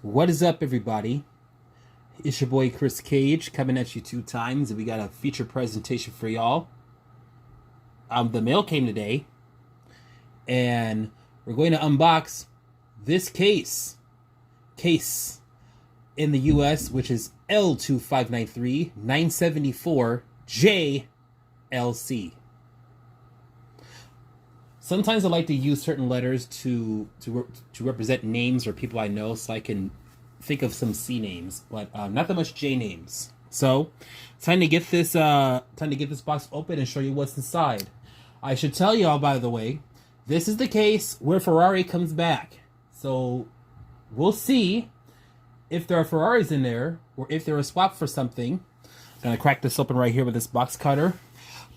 What is up, everybody? It's your boy Chris Cage coming at you 2 times, and we got a feature presentation for y'all. The mail came today, and we're going to unbox this case in the US, which is L2593-974J LC. Sometimes I like to use certain letters to represent names or people I know, so I can think of some C names, but not that much J names. So, time to get this box open and show you what's inside. I should tell y'all, by the way, this is the case where Ferrari comes back. So, we'll see if there are Ferraris in there or if they're a swap for something. I'm gonna crack this open right here with this box cutter.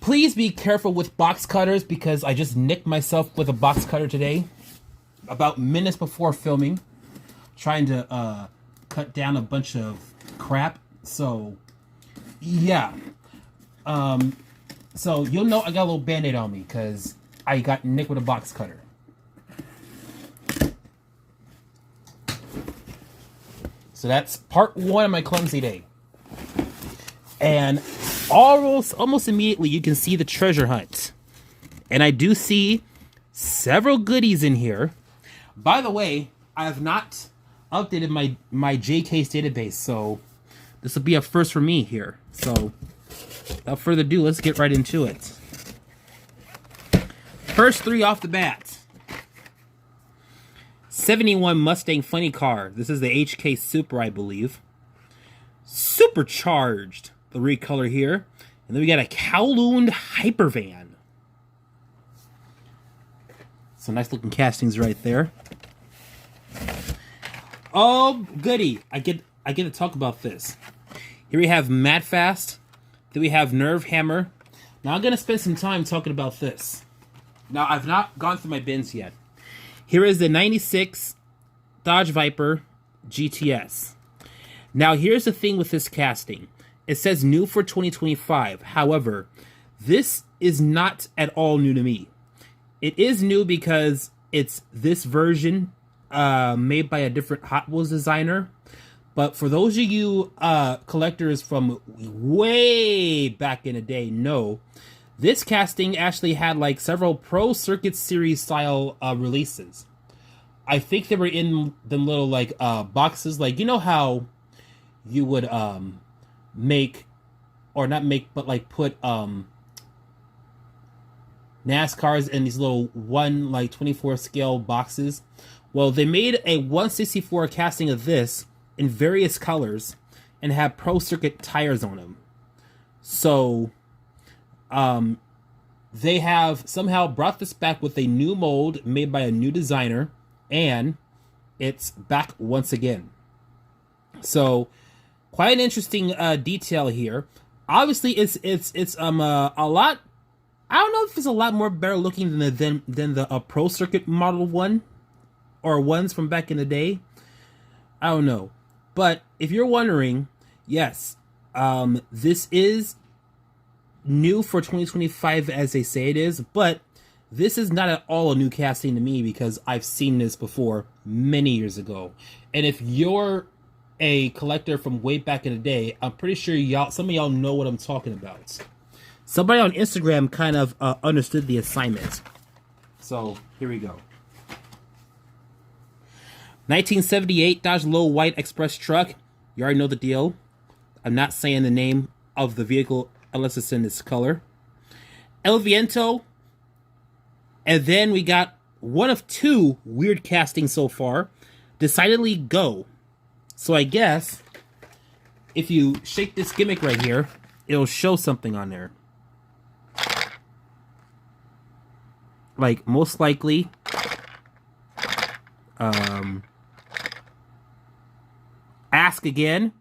Please be careful with box cutters because I just nicked myself with a box cutter today. About minutes before filming. Trying to cut down a bunch of crap. So, yeah. So, you'll know I got a little band-aid on me because I got nicked with a box cutter. So that's part one of my clumsy day. And almost immediately you can see the treasure hunt. And I do see several goodies in here. By the way, I have not updated my JCase database, so this will be a first for me here. So without further ado, let's get right into it. First three off the bat. 71 Mustang Funny Car. This is the HK Super, I believe. Supercharged. The recolor here. And then we got a Kowloon Hypervan. Some nice looking castings right there. Oh, goody. I get to talk about this. Here we have Mad Fast. Then we have Nerve Hammer. Now I'm going to spend some time talking about this. Now I've not gone through my bins yet. Here is the 96 Dodge Viper GTS. Now here's the thing with this casting. It says new for 2025. However, this is not at all new to me. It is new because it's this version made by a different Hot Wheels designer. But for those of you collectors from way back in the day, know this casting actually had like several Pro Circuit Series style releases. I think they were in the little like boxes, like you know how you would make, or not make, but like put NASCARs in these little 24 scale boxes. Well, they made a 1/64 casting of this in various colors and have Pro Circuit tires on them. So they have somehow brought this back with a new mold made by a new designer, and it's back once again. So quite an interesting detail here. Obviously, it's a lot. I don't know if it's a lot more better looking than the Pro Circuit Model 1 or ones from back in the day. I don't know, but if you're wondering, yes, this is new for 2025 as they say it is, but this is not at all a new casting to me because I've seen this before many years ago. And if you're a collector from way back in the day, I'm pretty sure some of y'all know what I'm talking about. Somebody on Instagram kind of understood the assignment. So here we go. 1978 Dodge Low White Express truck. You already know the deal. I'm not saying the name of the vehicle unless it's in this color. El Viento. And then we got one of two weird castings so far. Decidedly Go. So I guess if you shake this gimmick right here, it'll show something on there. Like most likely Ask Again,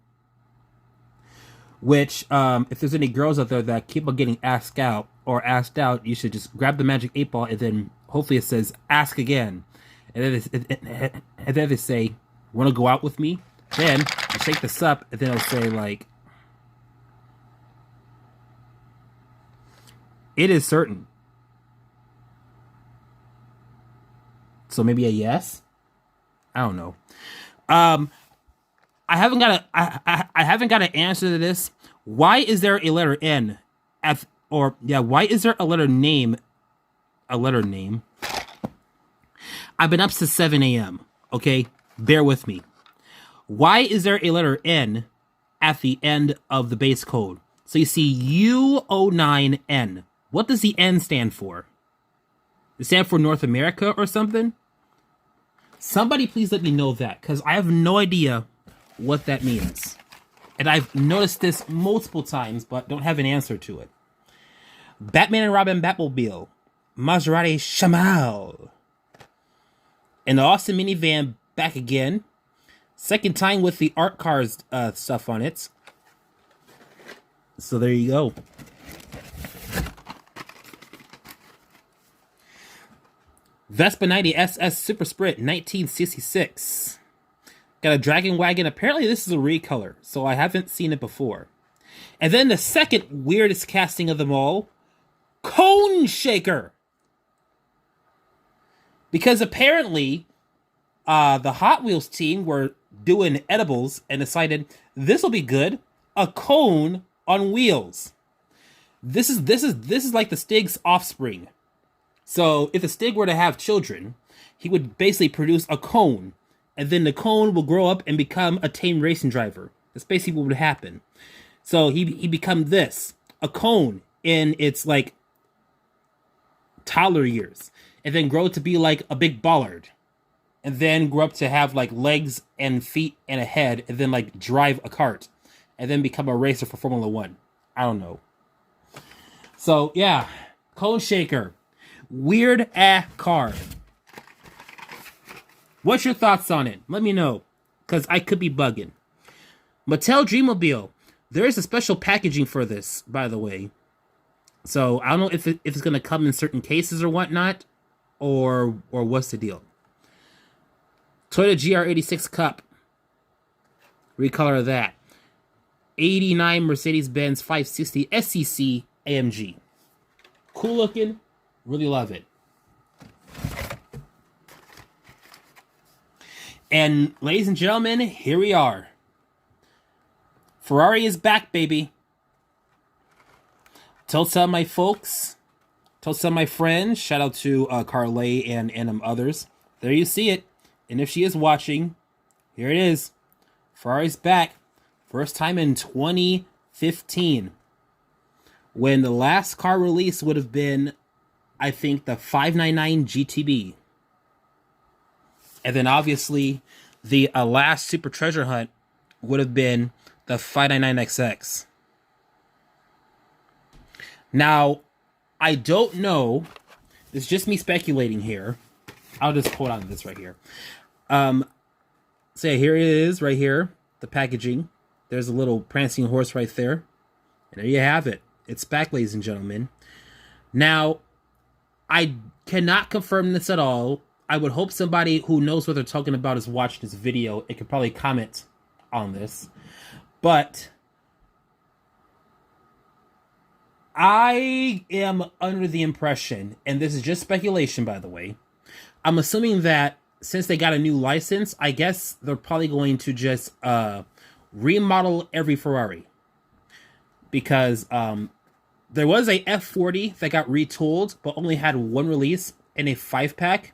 which if there's any girls out there that keep on getting asked out or asked out, you should just grab the magic 8-ball and then hopefully it says Ask Again, and then they say, want to go out with me? Then you shake this up and then it'll say like, it is certain. So maybe a yes? I don't know. I haven't got I haven't got an answer to this. Why is there a letter N at, or yeah, why is there a letter name? A letter name. I've been up since 7 a.m. Okay, bear with me. Why is there a letter N at the end of the base code? So you see U09N. What does the N stand for? Does it stand for North America or something? Somebody please let me know that, because I have no idea what that means. And I've noticed this multiple times, but don't have an answer to it. Batman and Robin Batmobile. Maserati Shamal. And the Austin minivan back again. Second time with the art cars stuff on it. So there you go. Vespa 90 SS Super Sprint 1966. Got a Dragon Wagon. Apparently this is a recolor, so I haven't seen it before. And then the second weirdest casting of them all, Cone Shaker. Because apparently the Hot Wheels team were doing edibles and decided this will be good. A cone on wheels. This is like the Stig's offspring. So if the Stig were to have children, he would basically produce a cone, and then the cone will grow up and become a tame racing driver. That's basically what would happen. So he become this, a cone in its like toddler years, and then grow to be like a big bollard, and then grow up to have like legs and feet and a head, and then like drive a cart, and then become a racer for Formula One. I don't know. So yeah, Cone Shaker. Weird car. What's your thoughts on it? Let me know, because I could be bugging. Mattel Dreamobile. There is a special packaging for this, by the way. So I don't know if it's going to come in certain cases or whatnot, or what's the deal. Toyota GR86 Cup. Recolor of that. 89 Mercedes-Benz 560 SCC AMG. Cool looking. Really love it. And ladies and gentlemen, here we are. Ferrari is back, baby. Tell some of my folks. Tell some of my friends. Shout out to Carlay and others. There you see it. And if she is watching, here it is. Ferrari's back. First time in 2015. When the last car release would have been, I think, the 599 GTB. And then obviously the last Super Treasure Hunt would have been the 599XX. Now, I don't know. It's just me speculating here. I'll just hold on to this right here. So here it is right here. The packaging. There's a little prancing horse right there. And there you have it. It's back, ladies and gentlemen. Now, I cannot confirm this at all. I would hope somebody who knows what they're talking about is watching this video. It could probably comment on this. But I am under the impression, and this is just speculation, by the way, I'm assuming that since they got a new license, I guess they're probably going to just remodel every Ferrari. Because there was a F40 that got retooled, but only had one release in a 5-pack.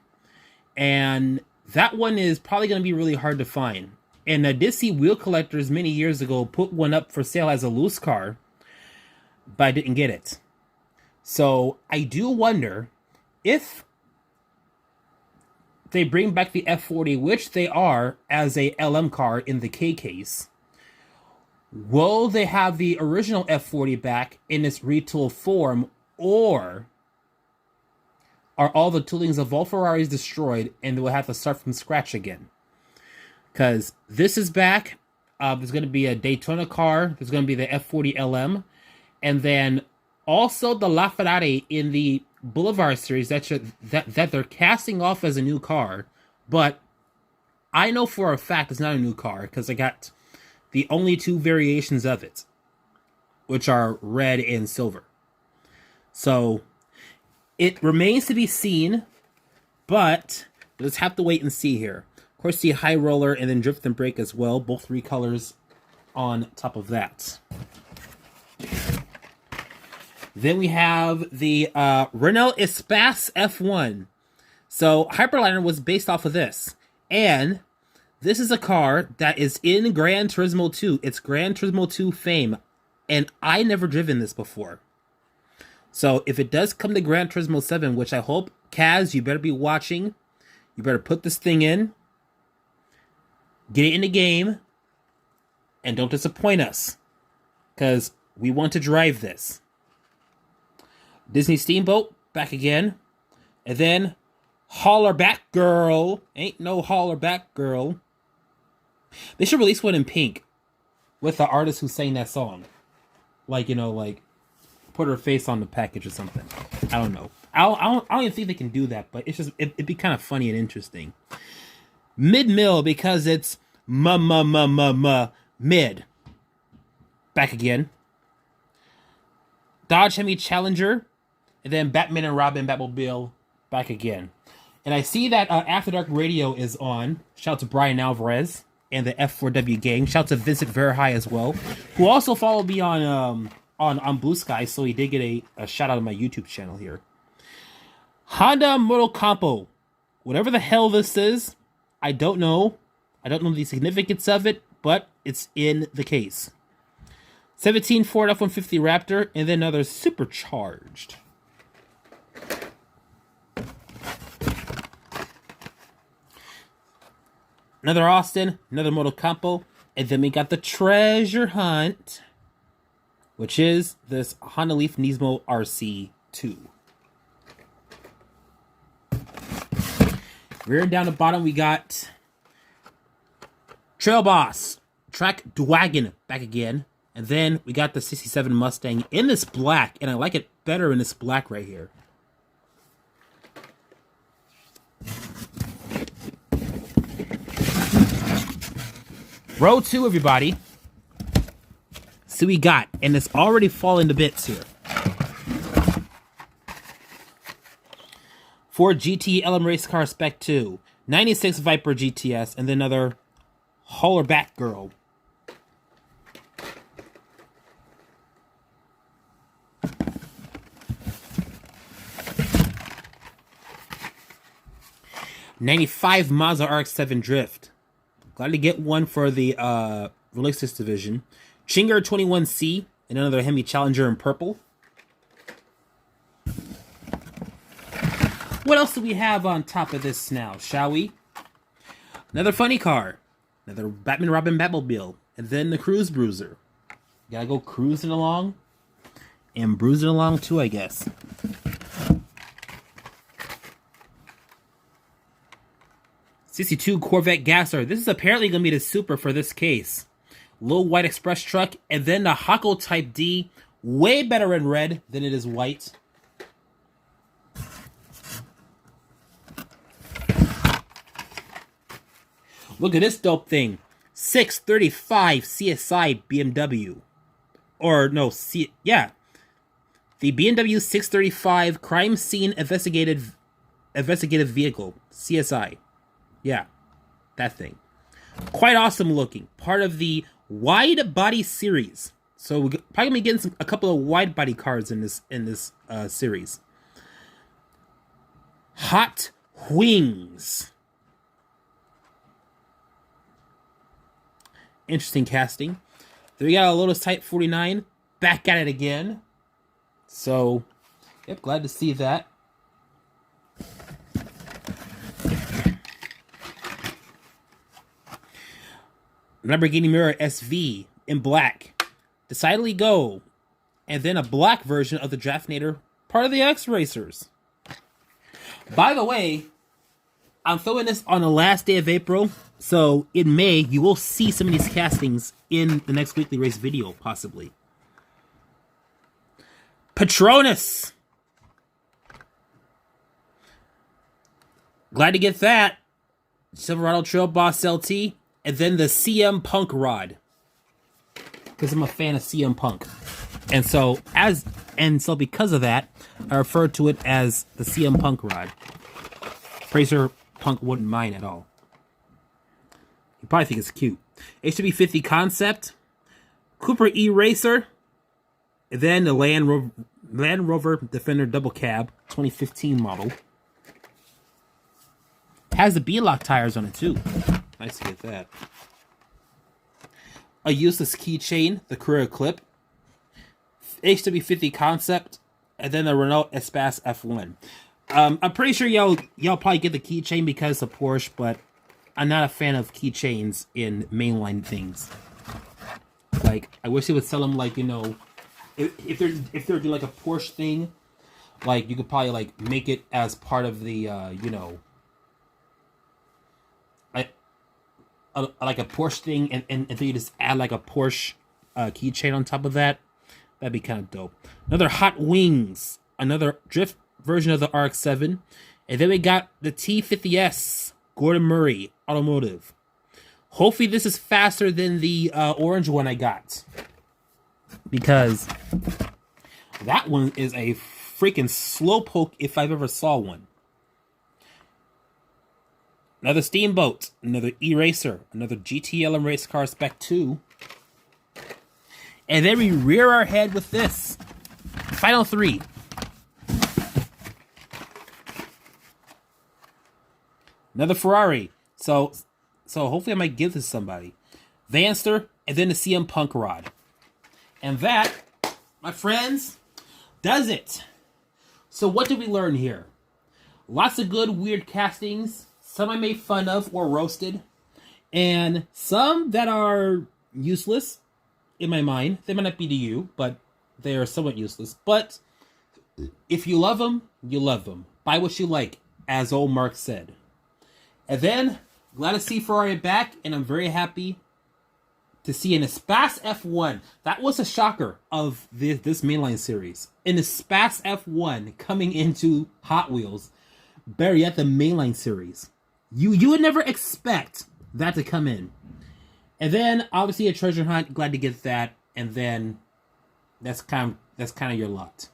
And that one is probably going to be really hard to find. And I did see Wheel Collectors many years ago put one up for sale as a loose car, but I didn't get it. So I do wonder if they bring back the F40, which they are, as a LM car in the K case. Will they have the original F40 back in its retool form, or are all the toolings of all Ferraris destroyed and they will have to start from scratch again? Because this is back. There's going to be a Daytona car. There's going to be the F40 LM. And then also the LaFerrari in the Boulevard series that they're casting off as a new car. But I know for a fact it's not a new car because I got the only two variations of it, which are red and silver. So it remains to be seen, but let's have to wait and see here. course, the High Roller and then Drift and Brake as well. Both 3 colors on top of that. Then we have the Renault Espace F1. So Hyperliner was based off of this. And this is a car that is in Gran Turismo 2. It's Gran Turismo 2 fame. And I never driven this before. So if it does come to Gran Turismo 7, which I hope, Kaz, you better be watching. You better put this thing in. Get it in the game. And don't disappoint us. Because we want to drive this. Disney Steamboat, back again. And then, Holler Back Girl. Ain't no Holler Back Girl. They should release one in pink. With the artist who sang that song. Like, you know, like, put her face on the package or something. I don't know. I don't even think they can do that, but it's just, it'd be kind of funny and interesting. Mid-mill, because it's mid. Back again. Dodge Hemi Challenger. And then Batman and Robin Batmobile back again. And I see that After Dark Radio is on. Shout out to Brian Alvarez and the F4W gang. Shout out to Vincent Verhey as well, who also followed me on Blue Sky, so he did get a shout out on my YouTube channel here. Honda Moto Campo. Whatever the hell this is, I don't know. I don't know the significance of it, but it's in the case. 17 Ford F-150 Raptor, and then another supercharged. Another Austin, another Moto Campo, and then we got the treasure hunt, which is this Honda Leaf Nismo RC2. Rear down the bottom, we got Trail Boss, Track Dwagon back again, and then we got the 67 Mustang in this black, and I like it better in this black right here. Row 2, everybody. See what we got, and it's already falling to bits here. Ford GT LM Race Car Spec 2, 96 Viper GTS, and then another Holler Back Girl. '95 Mazda RX-7 Drift. Glad to get one for the Relentless division. Chinger 21C and another Hemi Challenger in purple. What else do we have on top of this now, shall we? Another funny car. Another Batman Robin Batmobile. And then the Cruise Bruiser. Gotta go cruising along. And bruising along too, I guess. '62 Corvette Gasser. This is apparently going to be the super for this case. Low white express truck, and then the Hako Type D. Way better in red than it is white. Look at this dope thing. 635 CSI BMW. Or no, yeah. The BMW 635 Crime Scene Investigative Vehicle. CSI. Yeah, that thing. Quite awesome looking. Part of the wide body series. So we're probably gonna be getting a couple of wide body cars in this series. Hot Wings. Interesting casting. Then we got a Lotus Type 49. Back at it again. So, yep, glad to see that. Lamborghini Mirror SV in black. Decidedly Go. And then a black version of the Draftnator, part of the X-Racers. By the way, I'm filming this on the last day of April, so in May, you will see some of these castings in the next weekly race video, possibly. Patronus. Glad to get that. Silverado Trail Boss LT. And then the CM Punk rod. Because I'm a fan of CM Punk. And so because of that, I refer to it as the CM Punk rod. Fraser Punk wouldn't mind at all. You probably think it's cute. HW50 Concept, Cooper E-Racer, and then the Land Rover Defender Double Cab 2015 model. Has the B-Lock tires on it too. Nice to get that. A useless keychain, the Carrera Clip, HW50 Concept, and then the Renault Espace F1. I'm pretty sure y'all probably get the keychain because of Porsche, but I'm not a fan of keychains in mainline things. Like, I wish they would sell them, like, you know, if they're doing like a Porsche thing, like you could probably like make it as part of the you know, like a Porsche thing, and then you just add like a Porsche keychain on top of that. That'd be kind of dope. Another Hot Wings, another drift version of the RX-7, and then we got the T50S Gordon Murray Automotive. Hopefully this is faster than the orange one I got, because that one is a freaking slowpoke if I've ever saw one. Another Steamboat, another E-Racer, another GTLM Race Car Spec 2. And then we rear our head with this. Final 3. Another Ferrari. So hopefully I might give this to somebody. Vanster, and then the CM Punk rod. And that, my friends, does it. So what did we learn here? Lots of good, weird castings. Some I made fun of or roasted. And some that are useless in my mind. They might not be to you, but they are somewhat useless. But if you love them, you love them. Buy what you like, as old Mark said. And then, glad to see Ferrari back, and I'm very happy to see an Espace F1. That was a shocker of this mainline series. An Espace F1 coming into Hot Wheels. Better yet, the mainline series. You would never expect that to come in. And then, obviously, a treasure hunt. Glad to get that. And then, that's kind of your lot.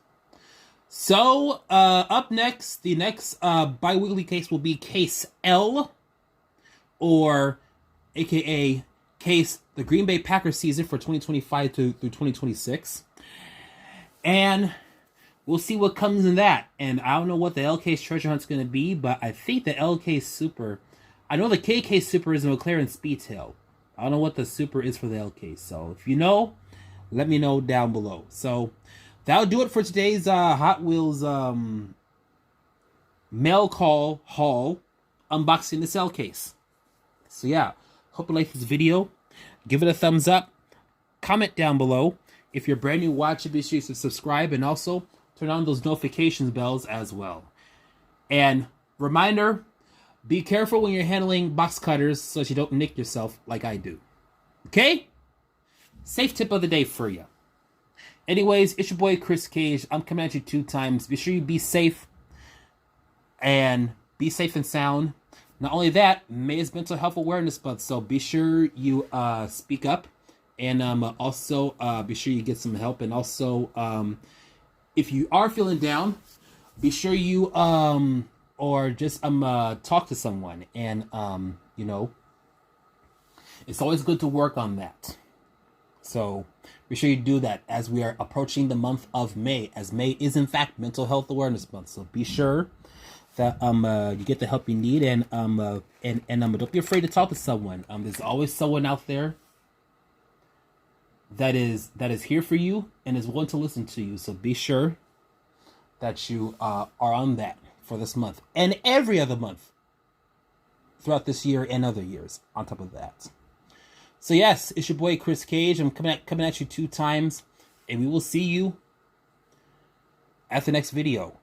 So, up next, the next bi-weekly case will be Case L, or aka Case the Green Bay Packers season for 2025 through 2026. And we'll see what comes in that. And I don't know what the L Case treasure hunt's going to be, but I think the L Case Super, I know the K Case Super is a McLaren Speedtail. I don't know what the Super is for the L Case. So if you know, let me know down below. So that'll do it for today's Hot Wheels mail call haul unboxing this L Case. So yeah, hope you like this video. Give it a thumbs up. Comment down below. If you're brand new watching, be sure to subscribe, and also turn on those notifications bells as well. And reminder, be careful when you're handling box cutters so that you don't nick yourself like I do. Okay? Safe tip of the day for you. Anyways, it's your boy Chris Cage. I'm coming at you 2 times. Be sure you be safe. And be safe and sound. Not only that, May is Mental Health Awareness Month, so be sure you speak up, and also be sure you get some help. And also, if you are feeling down, be sure you or just talk to someone. And you know, it's always good to work on that. So be sure you do that as we are approaching the month of May, as May is in fact Mental Health Awareness Month. So be sure that you get the help you need, and don't be afraid to talk to someone. There's always someone out there that is here for you and is willing to listen to you. So be sure that you are on that for this month and every other month throughout this year and other years on top of that. So yes, it's your boy Chris Cage. I'm coming at you 2 times, and we will see you at the next video.